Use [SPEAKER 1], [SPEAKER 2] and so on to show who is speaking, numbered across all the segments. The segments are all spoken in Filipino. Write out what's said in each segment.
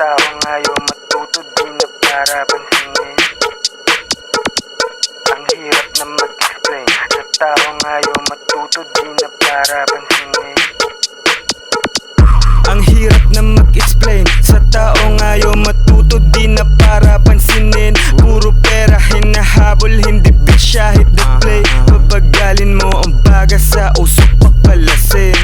[SPEAKER 1] taong ayaw matuto, di na para pansinin. Ang hirap na mag-explain sa taong ayaw matuto, di na para pansinin. Ang hirap na mag-explain sa taong ayaw matuto, di na para pansinin. Puro pera hinahabol, hindi bisya, hit the play. Papagalin mo ang baga sa usok, papalasin.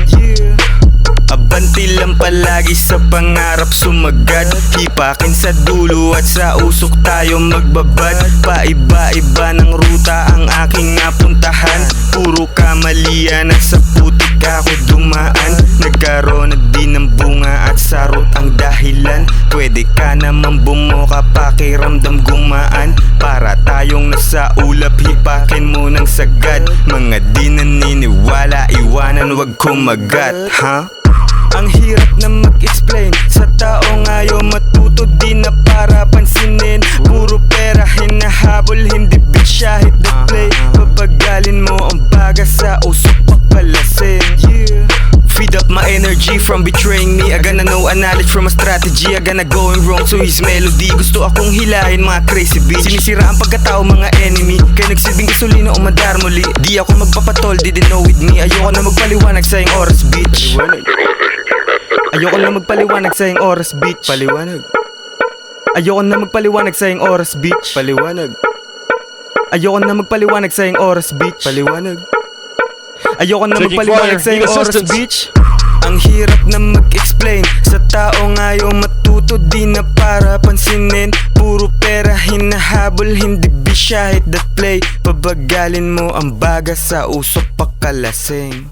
[SPEAKER 1] Abanti lang palagi sa pangarap sumagad. Hipakin sa dulo at sa usok tayo magbabad. Paiba-iba ng ruta ang aking napuntahan. Puro kamalian at sa putik ako dumaan. Nagkaroon na din ng bunga at sarot ang dahilan. Pwede ka naman bumuka, pakiramdam gumaan. Para tayong nasa ulap, hipakin mo ng sagad. Mga di naniniwala, iwanan wag kumagat, ha? Ang hirap na mag-explain sa taong ayaw matuto, di na para pansinin. Puro pera hinahabol, hindi bisya, hit the play. Papagalin mo ang baga sa usok, papalasin. Feed up my energy from betraying me. I gonna know a knowledge from a strategy. I gonna going wrong to his melody. Gusto akong hilahin mga crazy bitch. Sinisira ang pagkatao mga enemy. Kaya nagsilbing gasolina o madar muli. Di ako magpapatol, didn't know with me. Ayoko na magpaliwanag sa iyong oras bitch. Ayoko na magpaliwanag sa iyong oras bitch. Paliwanag. Ayoko na magpaliwanag sa iyong oras bitch. Paliwanag. Ayoko na magpaliwanag sa iyong oras bitch. Paliwanag. Ayoko na magpaliwanag sa iyong oras bitch. Ang hirap na mag-explain sa taong ayaw matuto, di na para pansinin. Puro pera hinahabol, hindi bisya, hit the play. Pabagalin mo ang baga sa usok, pakalasing.